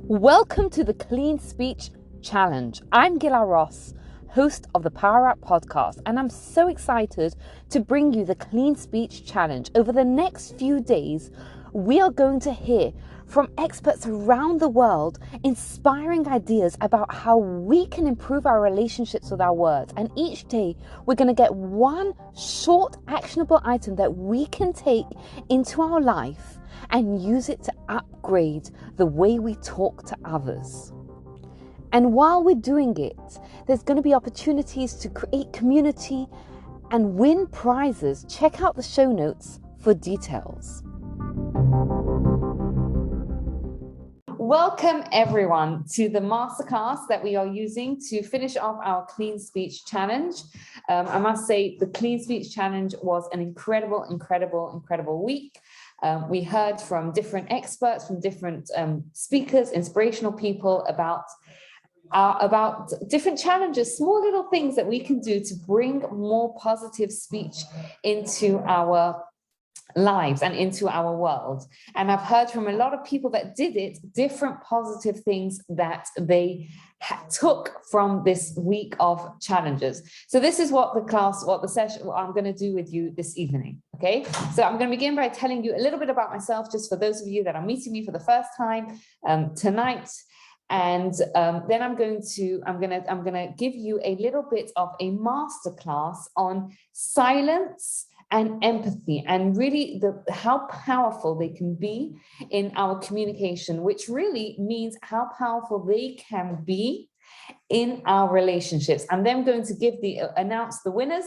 Welcome to the Clean Speech Challenge. I'm Gila Ross, host of the Power Up podcast, and I'm so excited to bring you the Clean Speech Challenge. Over the next few days, we are going to hear from experts around the world, inspiring ideas about how we can improve our relationships with our words. And each day, we're going to get one short, actionable item that we can take into our life and use it to upgrade the way we talk to others. And while we're doing it, there's going to be opportunities to create community and win prizes. Check out the show notes for details. Welcome everyone to the masterclass that we are using to finish off our Clean Speech Challenge. I must say the Clean Speech Challenge was an incredible week. We heard from different experts, from different speakers, inspirational people about different challenges, small little things that we can do to bring more positive speech into our lives and into our world. And I've heard from a lot of people that did it, different positive things that they took from this week of challenges. So this is what I'm going to do with you this evening. Okay, so I'm going to begin by telling you a little bit about myself, just for those of you that are meeting me for the first time tonight. And then I'm going to give you a little bit of a masterclass on silence and empathy, and really how powerful they can be in our communication, which really means how powerful they can be in our relationships. And then I'm going to announce the winners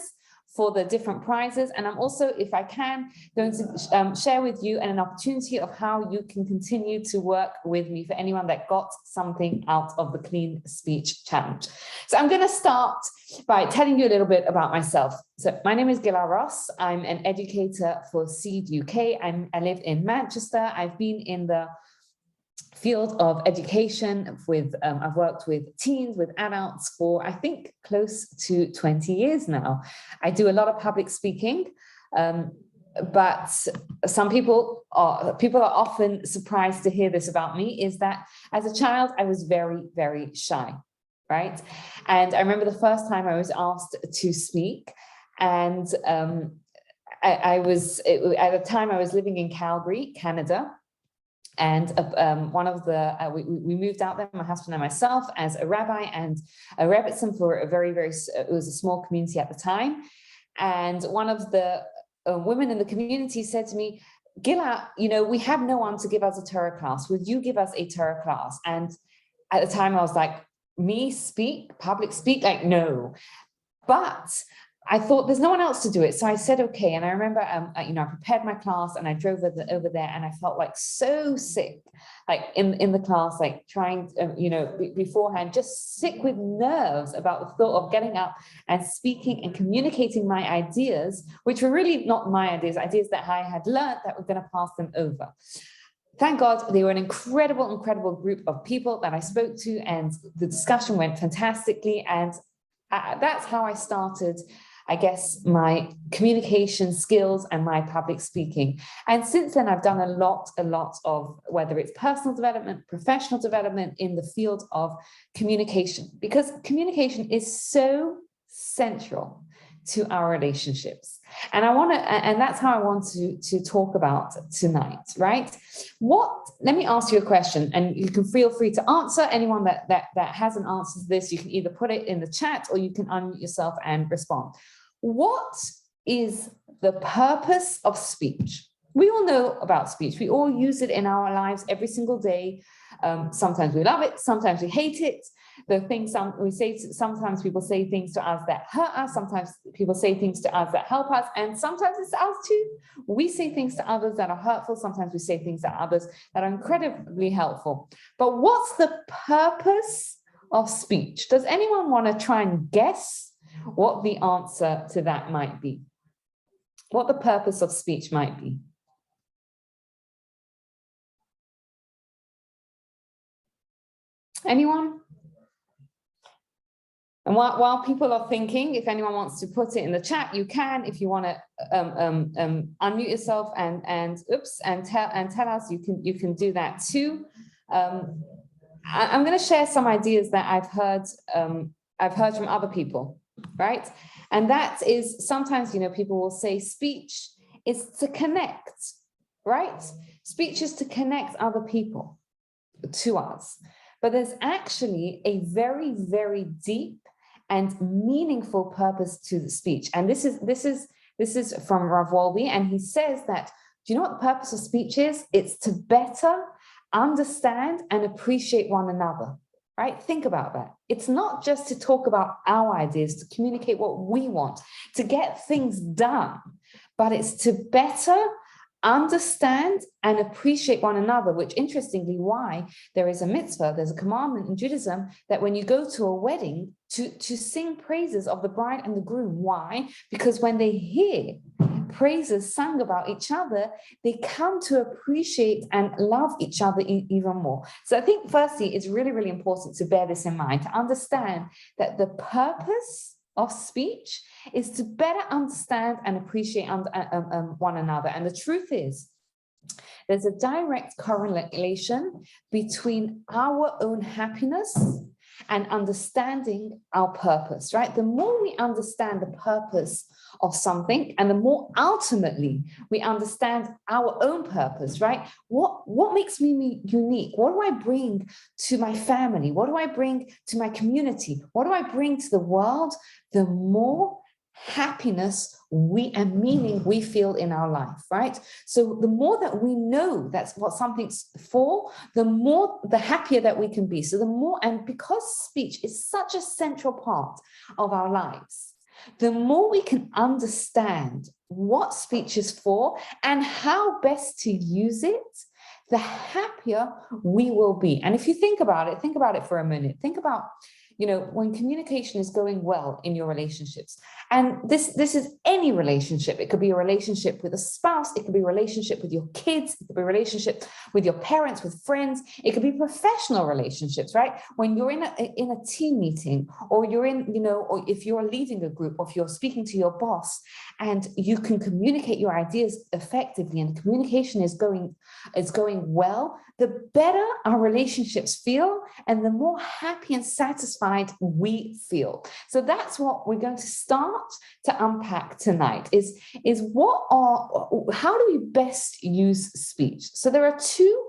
for the different prizes. And I'm also, if I can, going to share with you an opportunity of how you can continue to work with me for anyone that got something out of the Clean Speech Challenge. So I'm going to start by telling you a little bit about myself. So my name is Gila Ross. I'm an educator for Seed UK. I live in Manchester. I've been in the field of education I've worked with teens, with adults for I think close to 20 years now. I do a lot of public speaking, but some people are often surprised to hear this about me, is that as a child I was very, very shy, right? And I remember the first time I was asked to speak, and at the time I was living in Calgary, Canada. And we moved out there, my husband and myself, as a rabbi and a rebbitzin for it was a small community at the time. And one of the women in the community said to me, Gila, we have no one to give us a Torah class. Would you give us a Torah class? And at the time I was like, public speak? Like, no. But I thought there's no one else to do it. So I said, okay. And I remember, I prepared my class and I drove over there, and I felt like so sick, like in the class, like trying, beforehand, just sick with nerves about the thought of getting up and speaking and communicating my ideas, which were really not my ideas that I had learned that were going to pass them over. Thank God they were an incredible group of people that I spoke to, and the discussion went fantastically. And that's how I started, I guess, my communication skills and my public speaking. And since then, I've done a lot of, whether it's personal development, professional development in the field of communication, because communication is so central to our relationships. And that's how I want to talk about tonight, right? Let me ask you a question, and you can feel free to answer. Anyone that hasn't answered this, you can either put it in the chat or you can unmute yourself and respond. What is the purpose of speech? We all know about speech. We all use it in our lives every single day. Sometimes we love it, sometimes we hate it. Sometimes people say things to us that hurt us. Sometimes people say things to us that help us. And sometimes it's us too. We say things to others that are hurtful. Sometimes we say things to others that are incredibly helpful. But what's the purpose of speech? Does anyone want to try and guess what the answer to that might be? What the purpose of speech might be? Anyone? And while people are thinking, if anyone wants to put it in the chat, you can. If you want to unmute yourself and tell us, you can do that too. I'm going to share some ideas that I've heard from other people, right? And that is sometimes, people will say speech is to connect, right? Speech is to connect other people to us. But there's actually a very, very deep and meaningful purpose to the speech. And this is from Rav Wolbe, and he says that, do you know what the purpose of speech is? It's to better understand and appreciate one another, right? Think about that. It's not just to talk about our ideas, to communicate what we want, to get things done, but it's to better understand and appreciate one another, which interestingly, why there is a mitzvah, there's a commandment in Judaism that when you go to a wedding, to sing praises of the bride and the groom. Why? Because when they hear praises sung about each other, they come to appreciate and love each other even more. So I think firstly, it's really, really important to bear this in mind, to understand that the purpose of speech is to better understand and appreciate one another. And the truth is, there's a direct correlation between our own happiness and understanding our purpose, right? The more we understand the purpose of something, and the more ultimately we understand our own purpose, right? What makes me unique? What do I bring to my family? What do I bring to my community? What do I bring to the world? The more happiness and meaning we feel in our life, right? So the more that we know that's what something's for, the happier that we can be. So the more, and because speech is such a central part of our lives, the more we can understand what speech is for and how best to use it, the happier we will be. And if you think about it for a minute. Think about, when communication is going well in your relationships, and this is any relationship. It could be a relationship with a spouse, it could be a relationship with your kids, it could be a relationship with your parents, with friends, it could be professional relationships, right? When you're in a team meeting, or you're in, or if you're leading a group, or if you're speaking to your boss, and you can communicate your ideas effectively, and communication is going well, the better our relationships feel, and the more happy and satisfied we feel. So that's what we're going to start to unpack tonight, is how do we best use speech? So there are two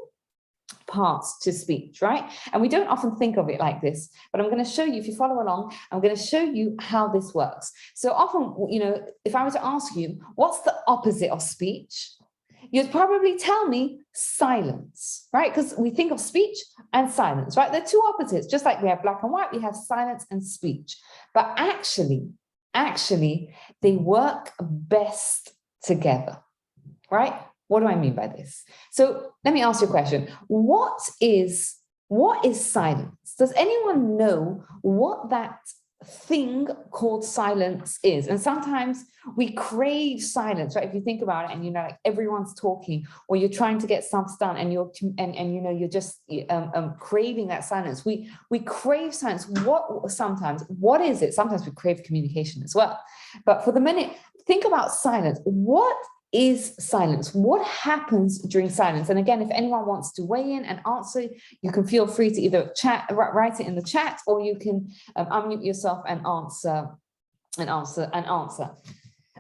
parts to speech, right? And we don't often think of it like this, but I'm going to show you, if you follow along, I'm going to show you how this works. So often, if I were to ask you, what's the opposite of speech? You'd probably tell me silence, right? Because we think of speech and silence, right? They're two opposites. Just like we have black and white, we have silence and speech. But actually, they work best together, right? What do I mean by this? So let me ask you a question. What is silence? Does anyone know what that thing called silence is? And sometimes we crave silence, right? If you think about it, and like everyone's talking, or you're trying to get stuff done, and you're just craving that silence. We crave silence. What is it? Sometimes we crave communication as well. But for the minute, think about silence. What is silence? What happens during silence? And again, if anyone wants to weigh in and answer, you can feel free to either write it in the chat, or you can unmute yourself and answer.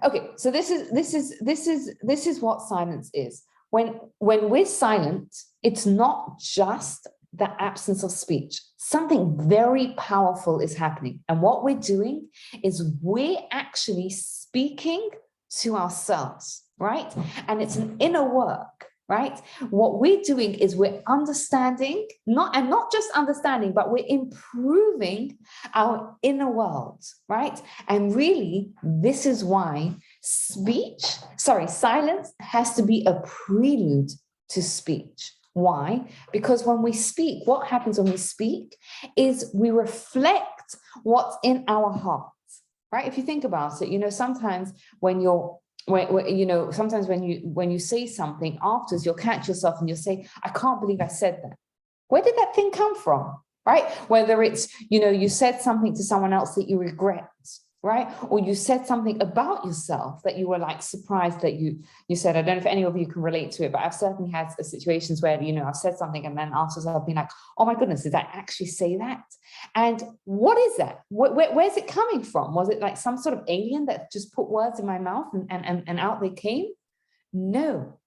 Okay, so this is what silence is. When we're silent, it's not just the absence of speech. Something very powerful is happening, and what we're doing is we're actually speaking to ourselves, right? And it's an inner work, right? What we're doing is we're understanding, not just understanding, but we're improving our inner world, right? And really, this is why silence has to be a prelude to speech. Why? Because when we speak, what happens when we speak is we reflect what's in our hearts, right? If you think about it, sometimes when you say something, afterwards you'll catch yourself and you'll say, I can't believe I said that. Where did that thing come from, right? Whether it's, you said something to someone else that you regret, right? Or you said something about yourself that you were like surprised that you said. I don't know if any of you can relate to it, but I've certainly had situations where, you know, I've said something and then afterwards I've been like, oh my goodness, did I actually say that? And what is that? Where's it coming from? Was it like some sort of alien that just put words in my mouth and out they came? No.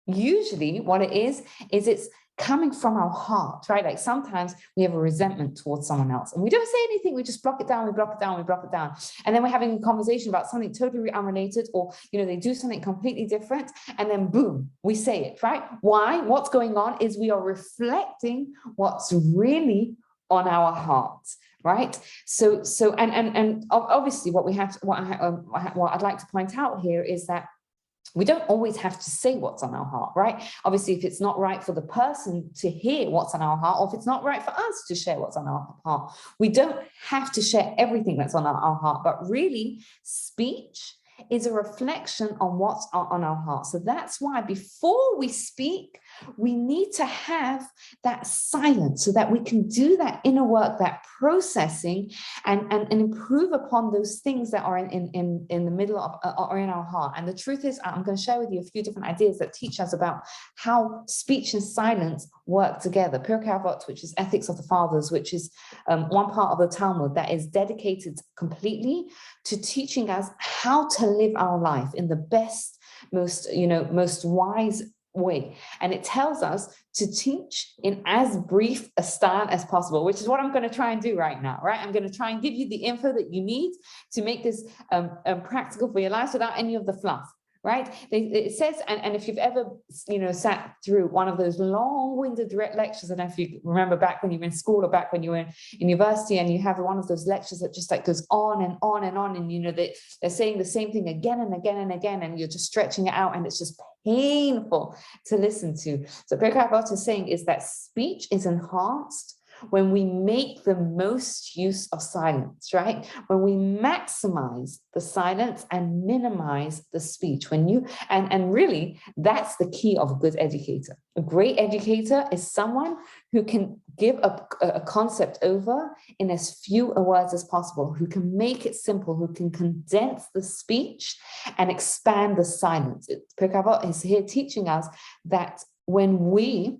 Usually what it is it's coming from our heart, right? Like sometimes we have a resentment towards someone else and we don't say anything. We just block it down. We block it down. We block it down. And then we're having a conversation about something totally unrelated, or, you know, they do something completely different. And then boom, we say it, right? Why? What's going on is we are reflecting what's really on our hearts, right? So obviously what I'd like to point out here is that we don't always have to say what's on our heart, right? Obviously, if it's not right for the person to hear what's on our heart, or if it's not right for us to share what's on our heart, we don't have to share everything that's on our heart, but really speech is a reflection on what's on our heart. So that's why before we speak, we need to have that silence so that we can do that inner work, that processing, and improve upon those things that are in the middle of or in our heart. And the truth is, I'm going to share with you a few different ideas that teach us about how speech and silence work together. Pirkei Avot, which is Ethics of the Fathers, which is one part of the Talmud that is dedicated completely to teaching us how to live our life in the best, most wise way. And it tells us to teach in as brief a style as possible, which is what I'm going to try and do right now, right? I'm going to try and give you the info that you need to make this practical for your lives without any of the fluff. Right? It says, and if you've ever, sat through one of those long-winded lectures, I don't know if you remember back when you were in school or back when you were in university, and you have one of those lectures that just like goes on and on and on, and they're saying the same thing again and again and again, and you're just stretching it out, and it's just painful to listen to. So Pirkei Avot is saying is that speech is enhanced when we make the most use of silence, right? When we maximize the silence and minimize the speech. And really, that's the key of a good educator. A great educator is someone who can give a concept over in as few words as possible, who can make it simple, who can condense the speech and expand the silence. Pirkei Avot is here teaching us that when we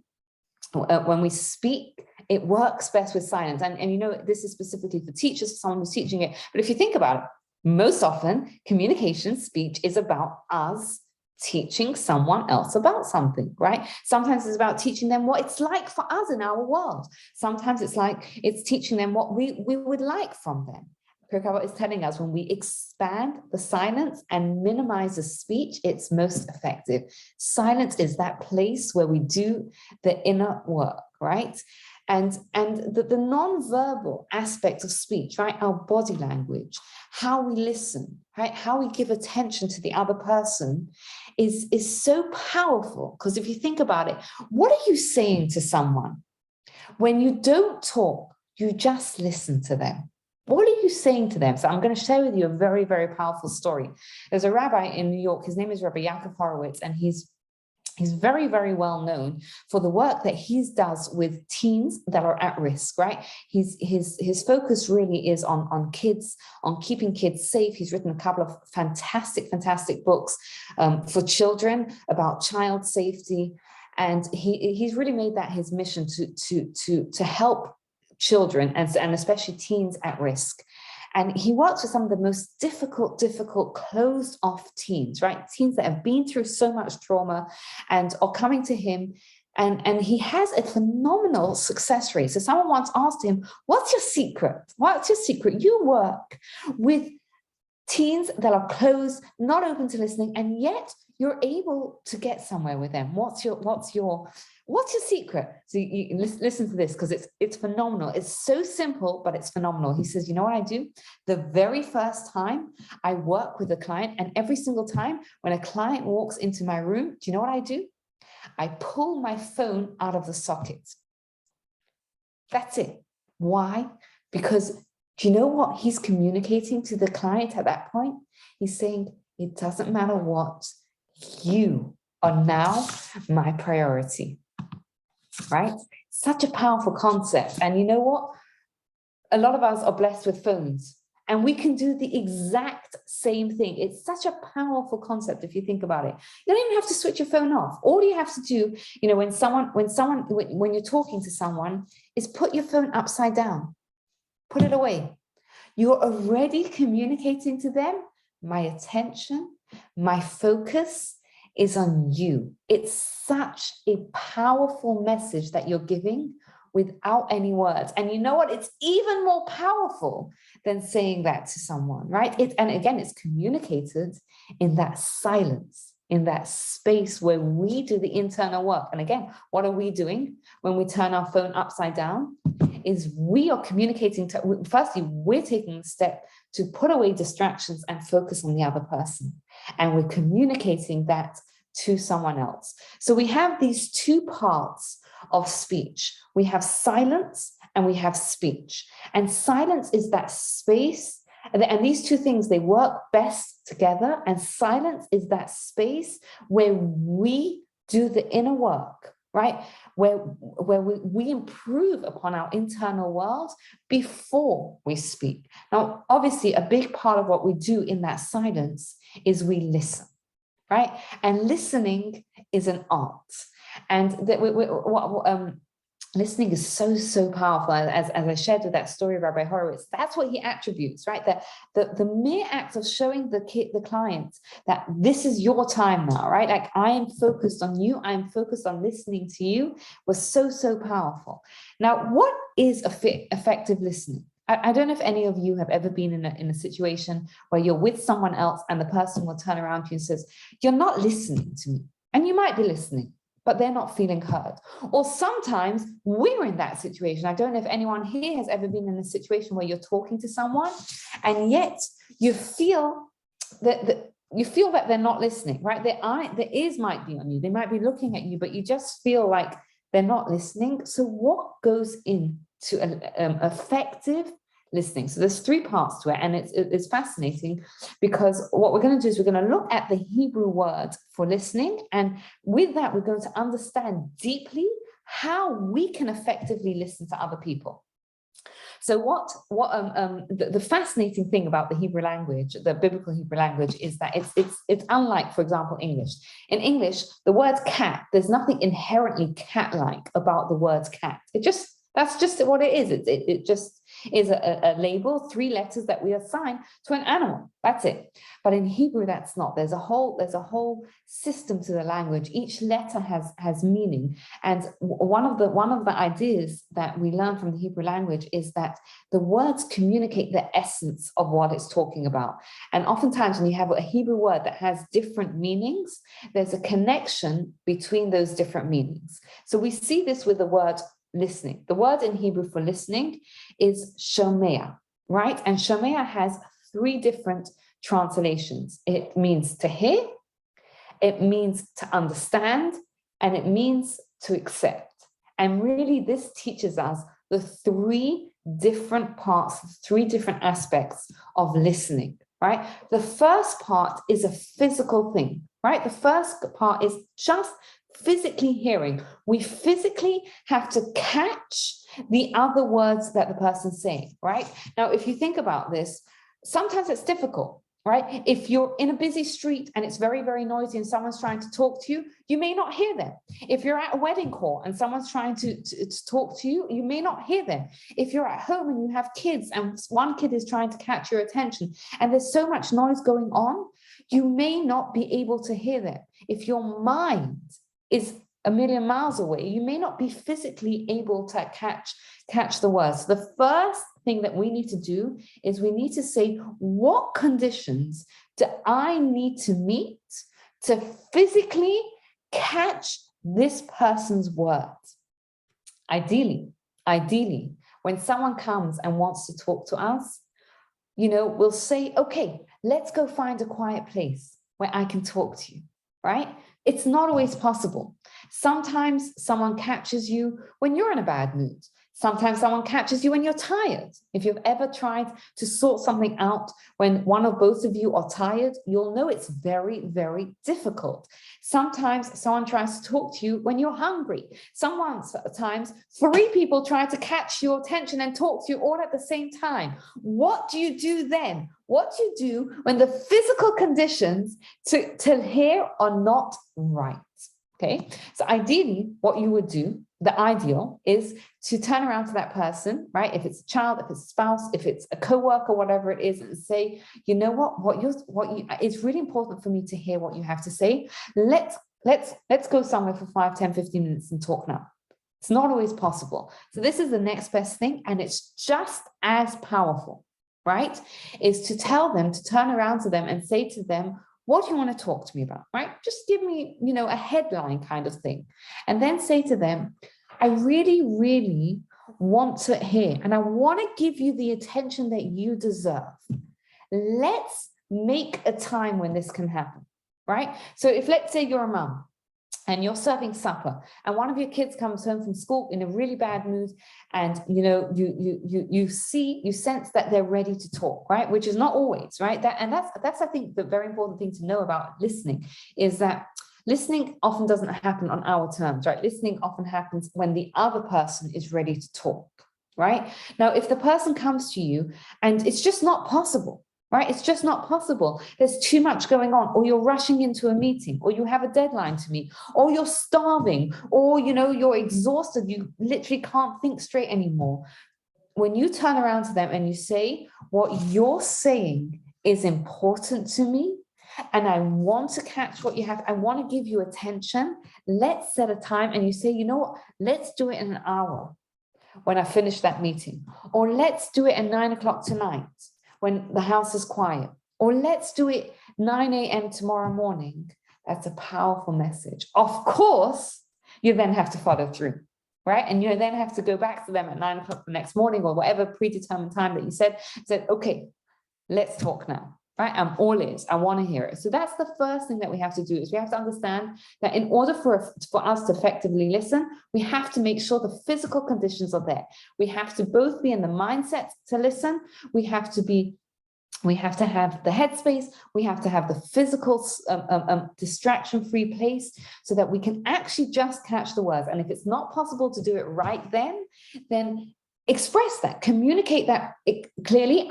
speak, it works best with silence. And this is specifically for teachers, for someone who's teaching it. But if you think about it, most often communication, speech is about us teaching someone else about something, right? Sometimes it's about teaching them what it's like for us in our world. Sometimes it's teaching them what we would like from them. Pirkei Avot is telling us when we expand the silence and minimize the speech, it's most effective. Silence is that place where we do the inner work, right? And the non-verbal aspect of speech, right? Our body language, how we listen, right? How we give attention to the other person is so powerful. Because if you think about it, what are you saying to someone? When you don't talk, you just listen to them. What are you saying to them? So I'm going to share with you a very, very powerful story. There's a rabbi in New York. His name is Rabbi Yaakov Horowitz, and he's very, very well known for the work that he does with teens that are at risk, right? His focus really is on kids, on keeping kids safe. He's written a couple of fantastic books for children about child safety. And he's really made that his mission to help children and especially teens at risk. And he works with some of the most difficult, closed off teens, right? Teens that have been through so much trauma and are coming to him. And he has a phenomenal success rate. So someone once asked him, what's your secret? What's your secret? You work with teens that are closed, not open to listening, and yet you're able to get somewhere with them. What's your secret? So you listen to this, because it's phenomenal. It's so simple, but it's phenomenal. He says, you know what I do? The very first time I work with a client, and every single time when a client walks into my room, do you know what I do? I pull my phone out of the socket. That's it. Why? Because do you know what he's communicating to the client at that point? He's saying, it doesn't matter what, you are now my priority, right? Such a powerful concept. And you know what? A lot of us are blessed with phones. And we can do the exact same thing. It's such a powerful concept if you think about it. You don't even have to switch your phone off. All you have to do, when you're talking to someone, is put your phone upside down. Put it away. You're already communicating to them, my attention, my focus is on you. It's such a powerful message that you're giving without any words. And you know what? It's even more powerful than saying that to someone, right? And again, it's communicated in that silence, in that space where we do the internal work. And again, what are we doing when we turn our phone upside down? Is we are communicating to, firstly, we're taking the step to put away distractions and focus on the other person. And we're communicating that to someone else. So we have these two parts of speech. We have silence and we have speech. And silence is that space. And these two things, they work best together. And silence is that space where we do the inner work, right? Where we improve upon our internal world before we speak. Now, obviously, a big part of what we do in that silence is we listen, right? And listening is an art. And that listening is so powerful. As I shared with that story of Rabbi Horowitz, that's what he attributes, right? That the mere act of showing the client that this is your time now, right? Like, I am focused on you, I'm focused on listening to you, was so powerful. Now, what is effective listening? I don't know if any of you have ever been in a situation where you're with someone else and the person will turn around to you and says, you're not listening to me. And you might be listening, but they're not feeling heard. Or sometimes we're in that situation. I don't know if anyone here has ever been in a situation where you're talking to someone and yet you feel that they're not listening, right? Their ears might be on you. They might be looking at you, but you just feel like they're not listening. So what goes into effective listening? So there's three parts to it, and it's fascinating because what we're going to do is we're going to look at the Hebrew word for listening, and with that we're going to understand deeply how we can effectively listen to other people. So the fascinating thing about the Hebrew language, the biblical Hebrew language, is that it's unlike, for example, English. In English, the word cat, there's nothing inherently cat-like about the word cat. That's just what it is. It just is a label, 3 letters that we assign to an animal. That's it. But in Hebrew, that's not. There's a whole system to the language. Each letter has meaning. And one of the ideas that we learn from the Hebrew language is that the words communicate the essence of what it's talking about. And oftentimes when you have a Hebrew word that has different meanings, there's a connection between those different meanings. So we see this with the word listening. The word in Hebrew for listening is shomea, right? And shomea has 3 different translations. It means to hear, it means to understand, and it means to accept. And really, this teaches us the 3 different parts, 3 different aspects of listening, right? The first part is a physical thing, right? The first part is just physically hearing. We physically have to catch the other words that the person's saying, right? Now, if you think about this, sometimes it's difficult, right? If you're in a busy street and it's very, very noisy and someone's trying to talk to you, you may not hear them. If you're at a wedding call and someone's trying to talk to you, you may not hear them. If you're at home and you have kids and one kid is trying to catch your attention and there's so much noise going on, you may not be able to hear them. If your mind is a million miles away, you may not be physically able to catch the words. The first thing that we need to do is we need to say, what conditions do I need to meet to physically catch this person's words? Ideally, when someone comes and wants to talk to us, we'll say, okay, let's go find a quiet place where I can talk to you, right? It's not always possible. Sometimes someone catches you when you're in a bad mood. Sometimes someone catches you when you're tired. If you've ever tried to sort something out when one or both of you are tired, you'll know it's very, very difficult. Sometimes someone tries to talk to you when you're hungry. Sometimes 3 people try to catch your attention and talk to you all at the same time. What do you do then? What do you do when the physical conditions to hear are not right? Okay, so ideally, what you would do, the ideal is to turn around to that person, right? If it's a child, if it's a spouse, if it's a coworker, whatever it is, and say, you know it's really important for me to hear what you have to say. Let's go somewhere for 5, 10, 15 minutes and talk now. It's not always possible. So this is the next best thing, and it's just as powerful, right? Is to tell them, to turn around to them and say to them, what do you want to talk to me about, right? Just give me, a headline kind of thing. And then say to them, I really, really want to hear, and I want to give you the attention that you deserve. Let's make a time when this can happen, right? So if, let's say you're a mom, and you're serving supper, and one of your kids comes home from school in a really bad mood, and you sense that they're ready to talk, right? Which is not always, right? That's I think the very important thing to know about listening is that listening often doesn't happen on our terms, right? Listening often happens when the other person is ready to talk, right? Now, if the person comes to you and it's just not possible, right? It's just not possible. There's too much going on, or you're rushing into a meeting, or you have a deadline to meet, or you're starving, or, you're exhausted. You literally can't think straight anymore. When you turn around to them and you say, what you're saying is important to me, and I want to catch what you have. I want to give you attention. Let's set a time. And you say, you know what? Let's do it in an hour when I finish that meeting, or let's do it at 9 o'clock tonight when the house is quiet, or let's do it 9 a.m. tomorrow morning. That's a powerful message. Of course, you then have to follow through, right? And you then have to go back to them at 9 o'clock the next morning, or whatever predetermined time that you said, okay, let's talk now, right? I'm all ears. I want to hear it. So that's the first thing that we have to do, is we have to understand that in order for us to effectively listen, we have to make sure the physical conditions are there. We have to both be in the mindset to listen. We have to have the headspace. We have to have the physical distraction-free place so that we can actually just catch the words. And if it's not possible to do it right then express that, communicate that clearly.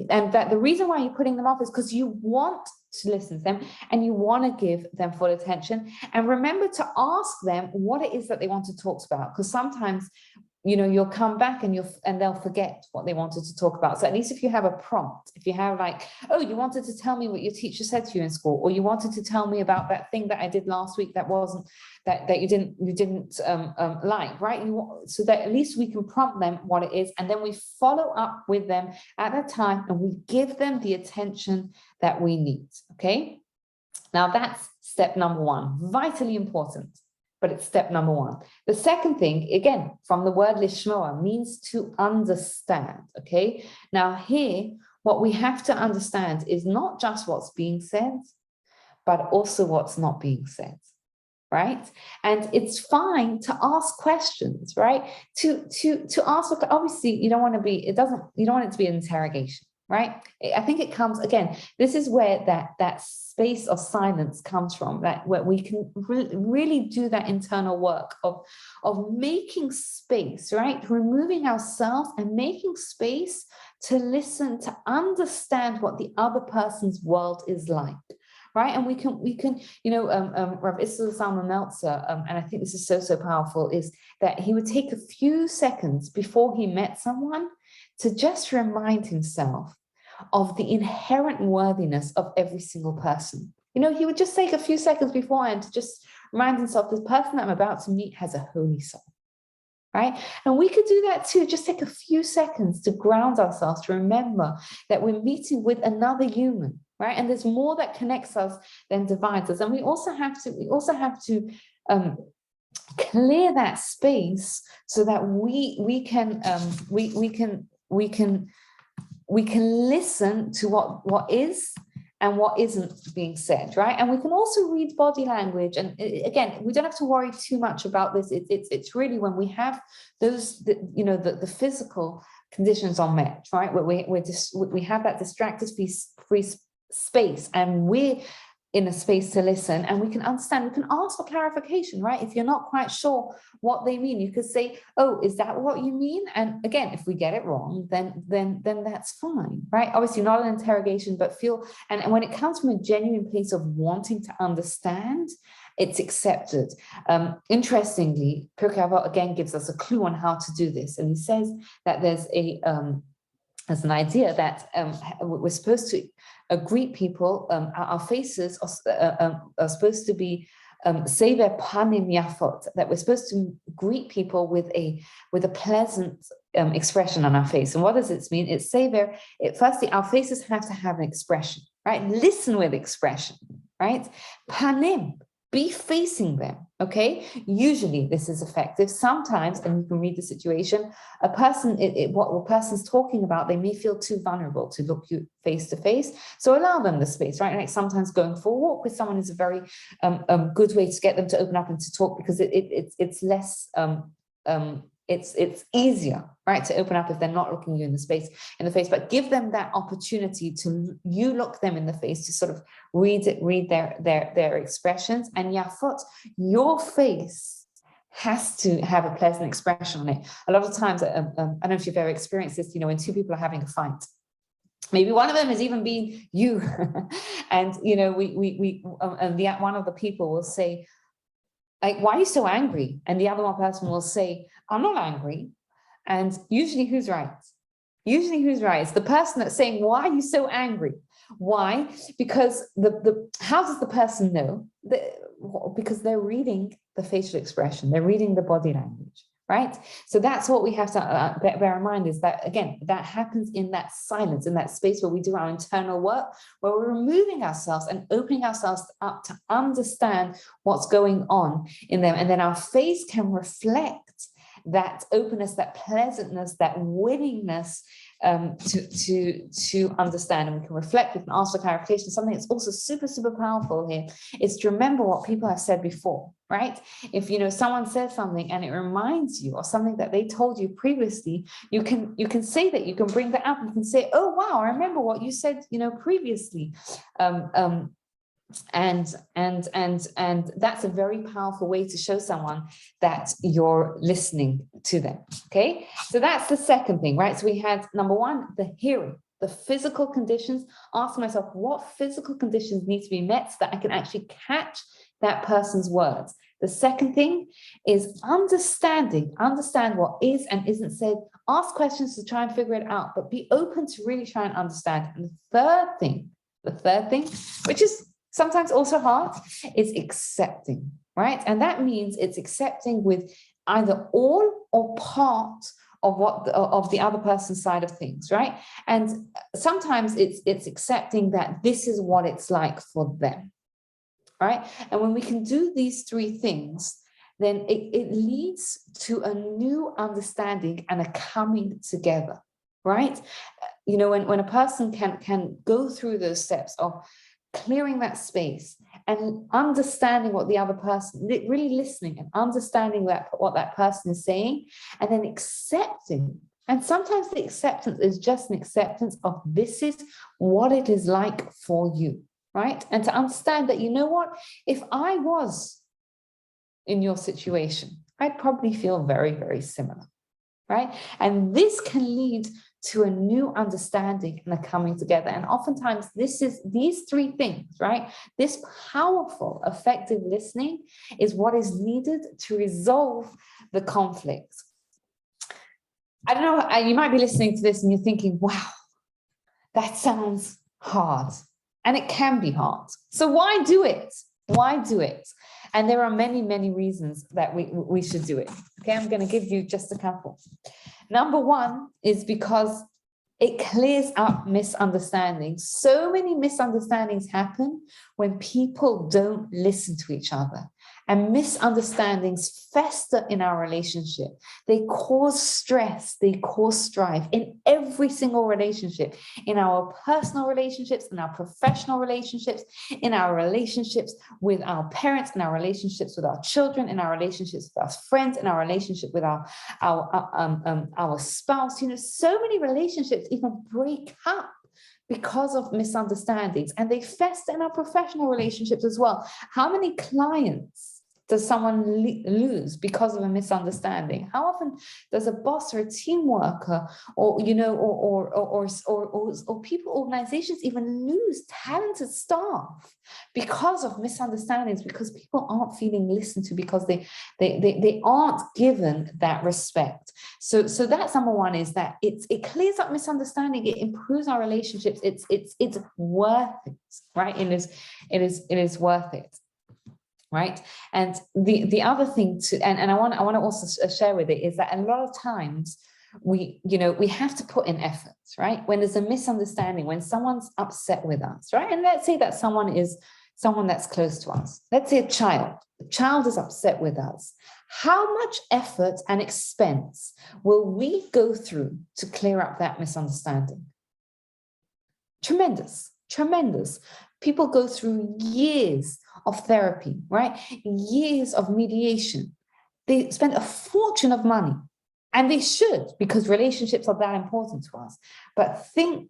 And that the reason why you're putting them off is because you want to listen to them and you want to give them full attention. And remember to ask them what it is that they want to talk about, because sometimes you'll come back and they'll forget what they wanted to talk about. So at least if you have a prompt, if you have like, oh, you wanted to tell me what your teacher said to you in school, or you wanted to tell me about that thing that I did last week that wasn't that you didn't like, right? So that at least we can prompt them what it is, and then we follow up with them at that time and we give them the attention that we need. Okay. Now that's step number 1, vitally important. But it's step number 1. The second thing, again, from the word lishmoa, means to understand, okay? Now here, what we have to understand is not just what's being said, but also what's not being said, right? And it's fine to ask questions, right? To ask, obviously, you don't want it to be an interrogation, right? I think it comes, again, this is where that space of silence comes from, where we can really do that internal work of making space, right? Removing ourselves and making space to listen, to understand what the other person's world is like. Right. And we can, Rav Issachar Zalman Meltzer, and I think this is so powerful, is that he would take a few seconds before he met someone to just remind himself of the inherent worthiness of every single person. He would just take a few seconds beforehand to just remind himself, the person that I'm about to meet has a holy soul. Right? And we could do that too. Just take a few seconds to ground ourselves, to remember that we're meeting with another human, right? And there's more that connects us than divides us. And we also have to clear that space so that we can listen to what is and what isn't being said, right? And we can also read body language. And again, we don't have to worry too much about this. It's really when we have those, the physical conditions are met, right? Where we have that distracted free space, and we're in a space to listen, and we can understand, we can ask for clarification, right? If you're not quite sure what they mean, you could say, oh, is that what you mean? And again, if we get it wrong, then that's fine, right? Obviously not an interrogation, but and when it comes from a genuine place of wanting to understand, it's accepted. Interestingly, Pirkei Avot again gives us a clue on how to do this. And he says that there's an idea that we're supposed to greet people, our faces are supposed to be sever panim yafot, that we're supposed to greet people with a pleasant expression on our face. And what does it mean? It's sever. Firstly, our faces have to have an expression, right? Listen with expression, right? Panim, be facing them, okay? Usually this is effective. Sometimes, and you can read the situation, a person, what a person's talking about, they may feel too vulnerable to look you face to face. So allow them the space, right? Like sometimes going for a walk with someone is a very good way to get them to open up and to talk, because it's less, it's easier, right, to open up if they're not looking you in the face, but give them that opportunity to you look them in the face, to sort of read their expressions. And yafot, your face has to have a pleasant expression on it. A lot of times, I don't know if you've ever experienced this, when two people are having a fight, maybe one of them has even been you, and one of the people will say, like, why are you so angry? And the other one person will say, I'm not angry. And usually who's right? Usually who's right? It's the person that's saying, why are you so angry? Why? Because how does the person know? Because they're reading the facial expression, they're reading the body language, right? So that's what we have to bear in mind, is that, again, that happens in that silence, in that space where we do our internal work, where we're removing ourselves and opening ourselves up to understand what's going on in them. And then our face can reflect that openness, that pleasantness, that willingness to understand. And we can reflect, we can ask for clarification. Something that's also super, super powerful here is to remember what people have said before, right? If someone says something and it reminds you of something that they told you previously, you can say that, you can bring that up, and you can say, oh wow, I remember what you said previously. And that's a very powerful way to show someone that you're listening to them. Okay, so that's the second thing, right? So we had number one, the hearing, the physical conditions. Ask myself, what physical conditions need to be met so that I can actually catch that person's words. The second thing is understand what is and isn't said. Ask questions to try and figure it out, but be open to really try and understand. And the third thing, which is sometimes also hard, is accepting, right? And that means it's accepting with either all or part of the other person's side of things, right? And sometimes it's accepting that this is what it's like for them, right? And when we can do these three things, then it leads to a new understanding and a coming together, right? When a person can go through those steps of clearing that space and understanding what the other person, really listening and understanding what that person is saying, and then accepting. And sometimes the acceptance is just an acceptance of, this is what it is like for you, right? And to understand that, if I was in your situation, I'd probably feel very, very similar, right? And this can lead to a new understanding and a coming together. And oftentimes these three things, right? This powerful, effective listening is what is needed to resolve the conflict. I don't know, you might be listening to this and you're thinking, wow, that sounds hard. And it can be hard. So why do it? Why do it? And there are many, many reasons that we should do it. Okay, I'm going to give you just a couple. Number one is because it clears up misunderstandings. So many misunderstandings happen when people don't listen to each other. and misunderstandings fester in our relationship. They cause stress, they cause strife in every single relationship, in our personal relationships, in our professional relationships, in our relationships with our parents, in our relationships with our children, in our relationships with our friends, in our relationship with our spouse. You know, so many relationships even break up because of misunderstandings, and they fester in our professional relationships as well. How many clients does someone lose because of a misunderstanding? How often does a boss or a team worker, or you know, or people, organizations even lose talented staff because of misunderstandings, because people aren't feeling listened to, because they aren't given that respect. So that's number one, is that it clears up misunderstanding, it improves our relationships. It's worth it, right? It is worth it. Right. And the other thing and I want to also share with it, is that a lot of times we have to put in effort, right? When there's a misunderstanding, when someone's upset with us, right? And let's say that someone that's close to us. Let's say a child is upset with us. How much effort and expense will we go through to clear up that misunderstanding? Tremendous. People go through years of therapy, right? Years of mediation. They spend a fortune of money, and they should, because relationships are that important to us. But think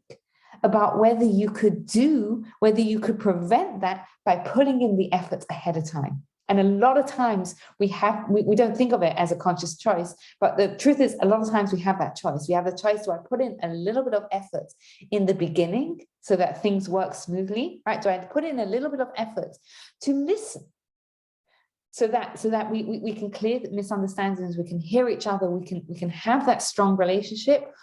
about whether you could prevent that by putting in the effort ahead of time. And a lot of times we don't think of it as a conscious choice, but the truth is, a lot of times we have that choice. We have the choice: do I put in a little bit of effort in the beginning so that things work smoothly, right? Do I put in a little bit of effort to listen so that we can clear the misunderstandings, we can hear each other, we can have that strong relationship?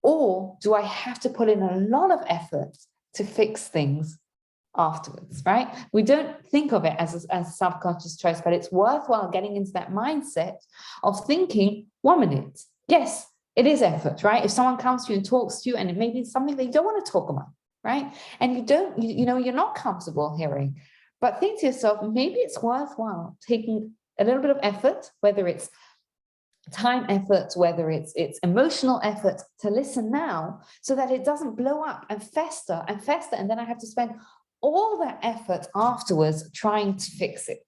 Or do I have to put in a lot of effort to fix things afterwards, right? We don't think of it as a subconscious choice, but it's worthwhile getting into that mindset of thinking, 1 minute, yes, it is effort, right? If someone comes to you and talks to you, and it may be something they don't want to talk about, right? And you're not comfortable hearing, but think to yourself, maybe it's worthwhile taking a little bit of effort, whether it's time effort, whether it's emotional effort, to listen now, so that it doesn't blow up and fester, and then I have to spend all that effort afterwards trying to fix it,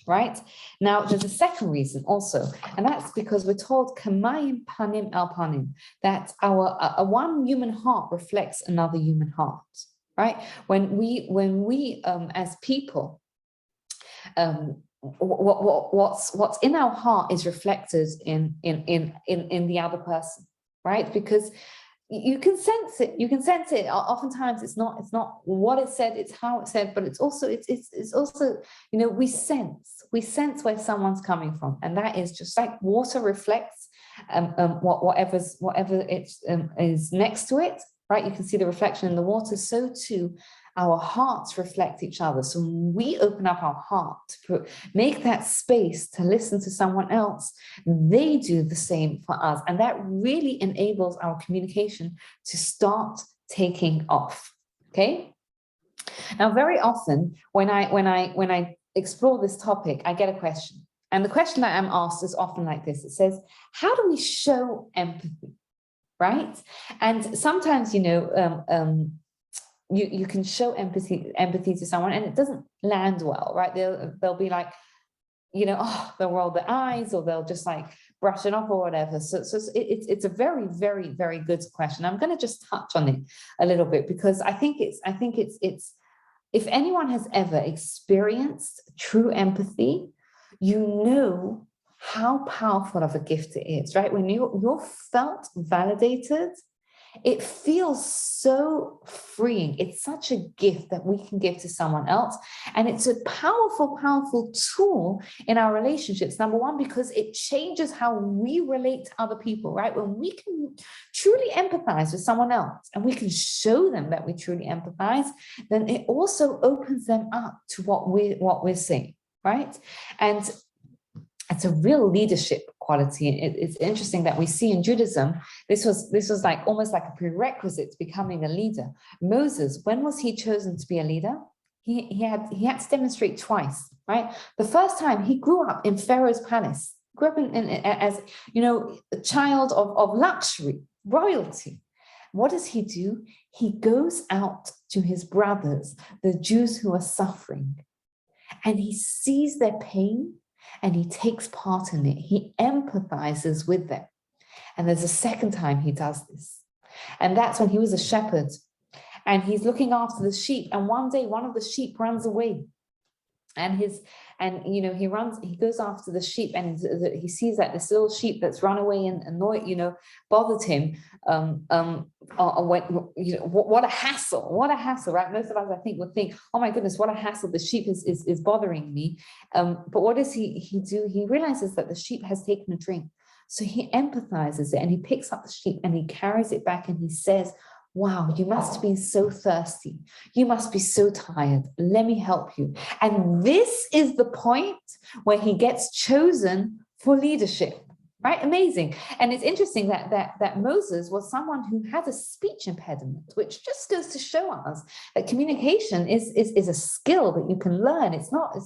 right? Now, there's a second reason also, and that's because we're told kamayim panim el panim, that our one human heart reflects another human heart, right? When we as people, what's in our heart is reflected in the other person, right? Because you can sense it. Oftentimes it's not what it said, it's how it said, but it's also we sense where someone's coming from. And that is just like water reflects whatever is next to it, right? You can see the reflection in the water. So too our hearts reflect each other. So when we open up our heart to make that space to listen to someone else, they do the same for us. And that really enables our communication to start taking off, okay? Now, very often when I explore this topic, I get a question. And the question that I'm asked is often like this. It says, how do we show empathy, right? And sometimes, you can show empathy to someone and it doesn't land well, right? They'll be like, they'll roll their eyes, or they'll just like brush it off or whatever. So it's a very, very, very good question. I'm going to just touch on it a little bit, because I think it's if anyone has ever experienced true empathy, you know how powerful of a gift it is, right? When you're felt validated, it feels so freeing. It's such a gift that we can give to someone else. And it's a powerful, powerful tool in our relationships. Number one, because it changes how we relate to other people, right? When we can truly empathize with someone else and we can show them that we truly empathize, then it also opens them up to what we're saying, right? And it's a real leadership quality. It's interesting that we see in Judaism, this was like almost like a prerequisite to becoming a leader. Moses, when was he chosen to be a leader? he had to demonstrate twice, right? The first time he grew up in Pharaoh's palace, grew up as, you know, a child of luxury, royalty. What does he do? He goes out to his brothers, the Jews who are suffering, and he sees their pain and he takes part in it. He empathizes with them. And there's a second time he does this. And that's when he was a shepherd and he's looking after the sheep. And one day, one of the sheep runs away. And you know, he goes after the sheep, and he sees that this little sheep that's run away and annoyed, you know, bothered him. You know, what a hassle, right? Most of us, I think, would think, oh my goodness, what a hassle, the sheep is bothering me. But what does he do? He realizes that the sheep has taken a drink. So he empathizes it and he picks up the sheep and he carries it back and he says, wow, you must be so thirsty. You must be so tired. Let me help you. And this is the point where he gets chosen for leadership, right? Amazing. And it's interesting that Moses was someone who had a speech impediment, which just goes to show us that communication is a skill that you can learn. It's not,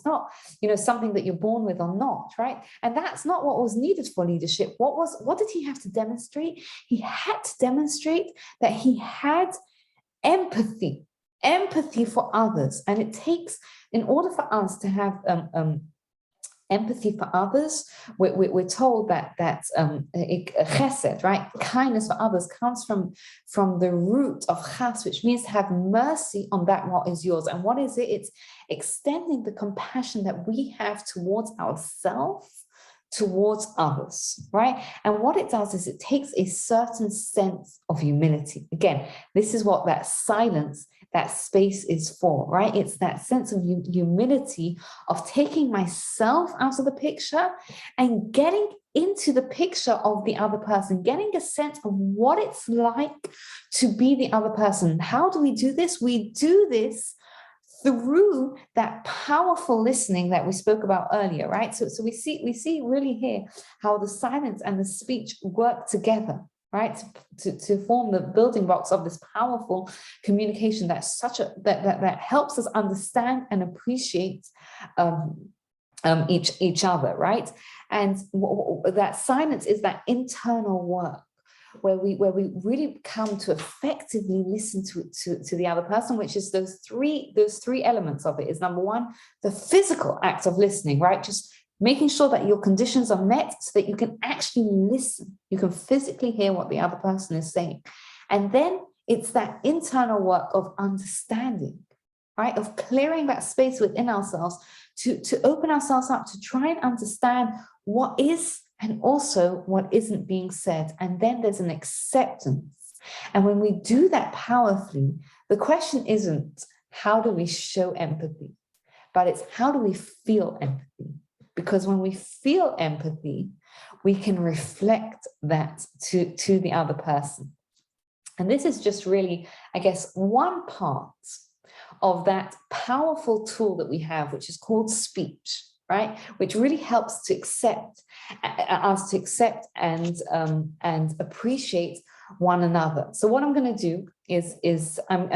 you know, something that you're born with or not, right? And that's not what was needed for leadership. What did he have to demonstrate? He had to demonstrate that he had empathy for others. And it takes, in order for us to have empathy for others, we're told that chesed, right? Kindness for others comes from the root of chas, which means to have mercy on that what is yours. And what is it? It's extending the compassion that we have towards ourselves, towards others, right? And what it does is it takes a certain sense of humility. Again, this is what that silence, that space is for, right? It's that sense of humility of taking myself out of the picture and getting into the picture of the other person, getting a sense of what it's like to be the other person. How do we do this? We do this through that powerful listening that we spoke about earlier, right? So we see really here how the silence and the speech work together, right? To form the building blocks of this powerful communication that's that helps us understand and appreciate each other, right? And that silence is that internal work where we really come to effectively listen to the other person, which is those three elements of it. Is number one, the physical act of listening, right? Just making sure that your conditions are met so that you can actually listen. You can physically hear what the other person is saying. And then it's that internal work of understanding, right? Of clearing that space within ourselves to open ourselves up to try and understand what is and also what isn't being said. And then there's an acceptance. And when we do that powerfully, the question isn't how do we show empathy, but it's how do we feel empathy? Because when we feel empathy, we can reflect that to the other person. And this is just really, I guess, one part of that powerful tool that we have, which is called speech, right? Which really helps to accept and appreciate one another. So what I'm going to do is I'm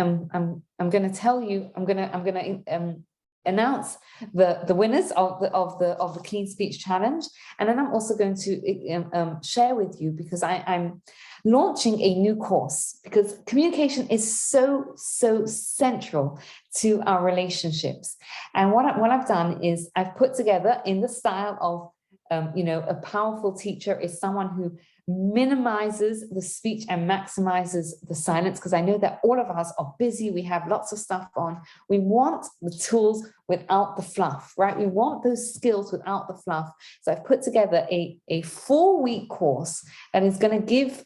going to tell you, I'm going to announce the winners of the Clean Speech Challenge, and then I'm also going to share with you, because I'm launching a new course, because communication is so central to our relationships. And what I've done is I've put together, in the style of a powerful teacher is someone who minimizes the speech and maximizes the silence, because I know that all of us are busy. We have lots of stuff on. We want the tools without the fluff, right? We want those skills without the fluff. So I've put together a 4-week course that is going to give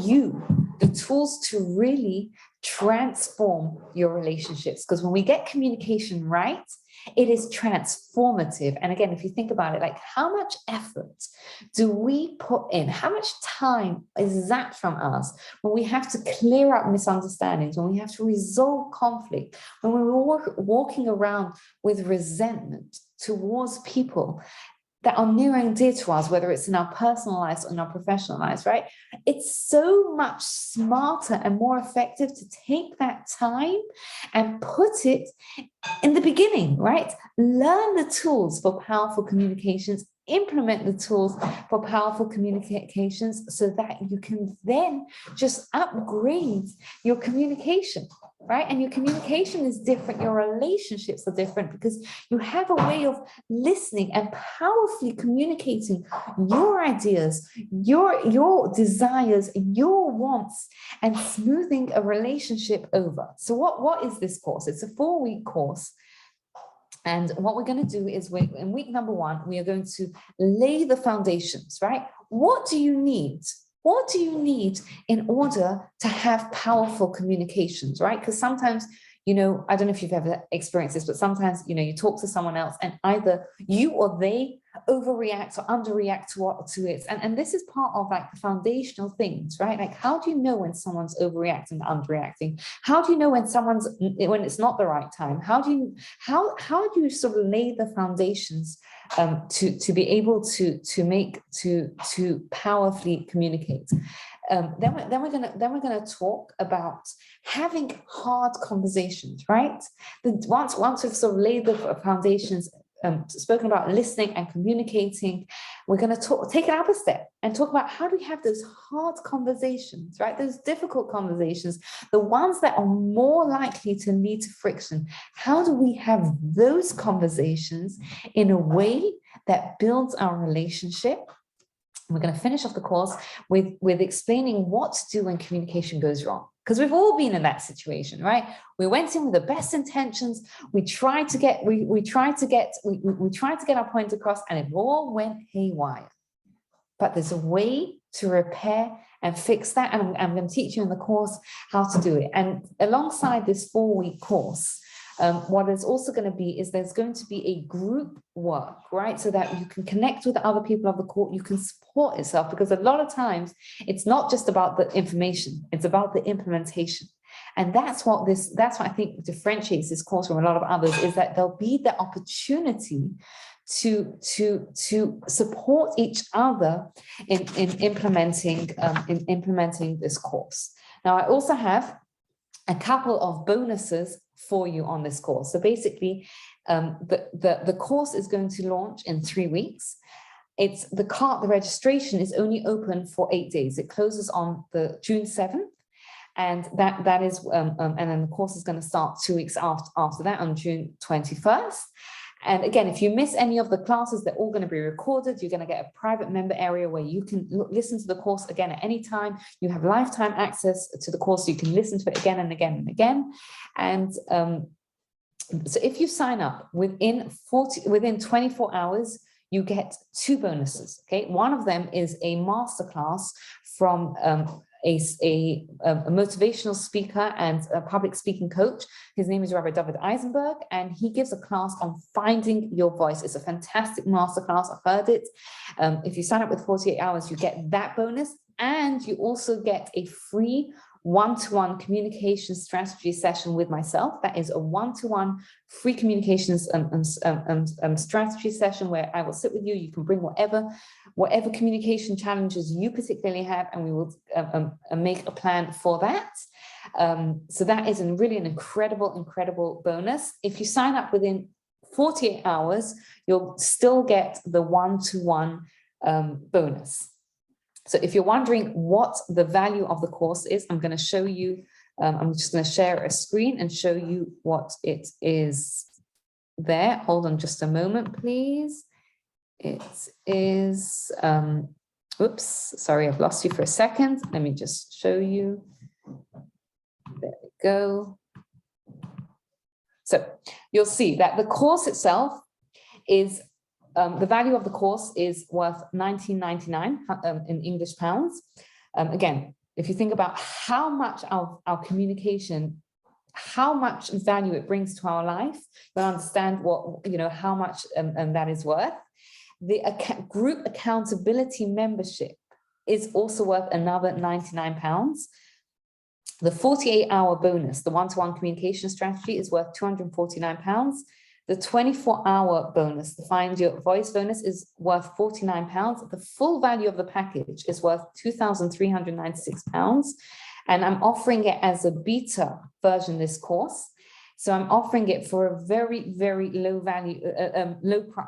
you the tools to really transform your relationships. Because when we get communication right, it is transformative. And again, if you think about it, like, how much effort do we put in? How much time is that from us when we have to clear up misunderstandings, when we have to resolve conflict, when we're walking around with resentment towards people? that are near and dear to us, whether it's in our personal lives or in our professional lives, right? It's so much smarter and more effective to take that time and put it in the beginning, right? Learn the tools for powerful communications, implement the tools for powerful communications so that you can then just upgrade your communication, right? And your communication is different, your relationships are different because you have a way of listening and powerfully communicating your ideas, your desires, your wants, and smoothing a relationship over. So what is this course? It's a 4-week course. And what we're going to do is in week number 1, we are going to lay the foundations, right? What do you need? What do you need in order to have powerful communications, right? Because sometimes, I don't know if you've ever experienced this, but sometimes, you talk to someone else and either you or they overreact or underreact to it. And this is part of like the foundational things, right? Like, how do you know when someone's overreacting, underreacting? How do you know when when it's not the right time? How do you sort of lay the foundations to be able to powerfully communicate? Then we're gonna talk about having hard conversations, right? Once we've sort of laid the foundations, spoken about listening and communicating, we're going to take it up a step and talk about how do we have those hard conversations, right? Those difficult conversations, the ones that are more likely to lead to friction. How do we have those conversations in a way that builds our relationship? We're going to finish off the course with explaining what to do when communication goes wrong. Because we've all been in that situation, right? We went in with the best intentions. We tried to get our point across, and it all went haywire. But there's a way to repair and fix that, and I'm going to teach you in the course how to do it. And alongside this 4-week course, what is also going to be is there's going to be a group work, right? So that you can connect with other people of the court, you can support yourself, because a lot of times it's not just about the information, it's about the implementation. And that's what I think differentiates this course from a lot of others, is that there'll be the opportunity to support each other in implementing this course. Now, I also have a couple of bonuses for you on this course. So basically, the course is going to launch in 3 weeks. The registration is only open for 8 days. It closes on the June 7th. And that is, and then the course is going to start 2 weeks after that on June 21st. And again, if you miss any of the classes, they're all going to be recorded. You're going to get a private member area where you can listen to the course again at any time. You have lifetime access to the course, so you can listen to it again and again and again. And so if you sign up within 24 hours, you get 2 bonuses. Okay, one of them is a masterclass from a motivational speaker and a public speaking coach. His name is Rabbi David Eisenberg, and he gives a class on finding your voice. It's a fantastic masterclass. I've heard it. If you sign up with 48 hours, you get that bonus, and you also get a free one-to-one communication strategy session with myself. That is a one-to-one free communications strategy session where I will sit with you. You can bring whatever communication challenges you particularly have, and we will make a plan for that. So that is really an incredible bonus. If you sign up within 48 hours, you'll still get the one-to-one bonus. So if you're wondering what the value of the course is, I'm going to show you, I'm just going to share a screen and show you what it is there. Hold on just a moment, please. It is, oops, sorry, I've lost you for a second. Let me just show you. There we go. So you'll see that the course itself is the value of the course is worth $19.99 in English pounds. Again, if you think about how much our communication, how much value it brings to our life, you'll understand how much that is worth. The group accountability membership is also worth another £99. The 48-hour bonus, the one-to-one communication strategy, is worth £249. The 24-hour bonus, the Find Your Voice bonus, is worth £49. The full value of the package is worth £2,396. And I'm offering it as a beta version, this course. So I'm offering it for a very, very low value,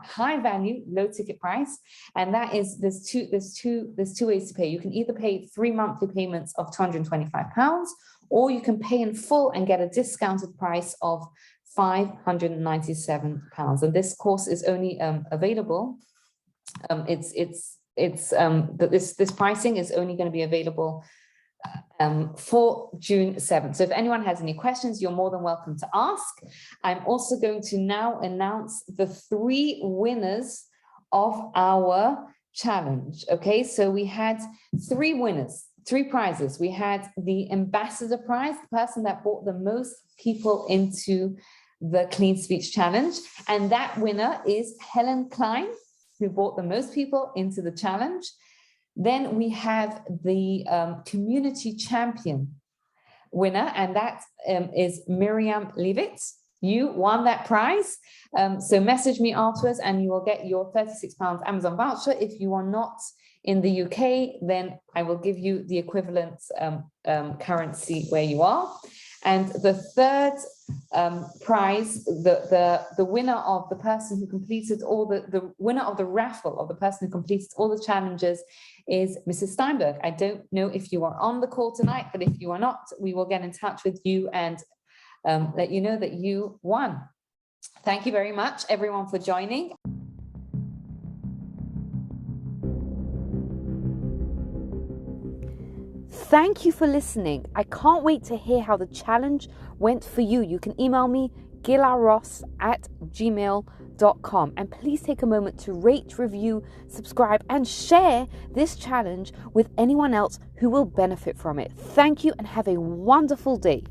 high value, low ticket price. And that is, there's two ways to pay. You can either pay 3 monthly payments of £225, or you can pay in full and get a discounted price of £597. And this course is only available. This pricing is only going to be available for June 7th. So if anyone has any questions, you're more than welcome to ask. I'm also going to now announce the 3 winners of our challenge. Okay, so we had 3 winners, 3 prizes. We had the ambassador prize, the person that brought the most people into the Clean Speech Challenge. And that winner is Helen Klein, who brought the most people into the challenge. Then we have the community champion winner, and that is Miriam Leavitt. You won that prize. So message me afterwards and you will get your £36 Amazon voucher. If you are not in the UK, then I will give you the equivalent currency where you are. And the third prize, the winner of the person who completed all the winner of the raffle of the person who completed all the challenges is Mrs. Steinberg. I don't know if you are on the call tonight, but if you are not, we will get in touch with you and let you know that you won. Thank you very much, everyone, for joining. Thank you for listening. I can't wait to hear how the challenge went for you. You can email me, gilaross@gmail.com. And please take a moment to rate, review, subscribe, and share this challenge with anyone else who will benefit from it. Thank you and have a wonderful day.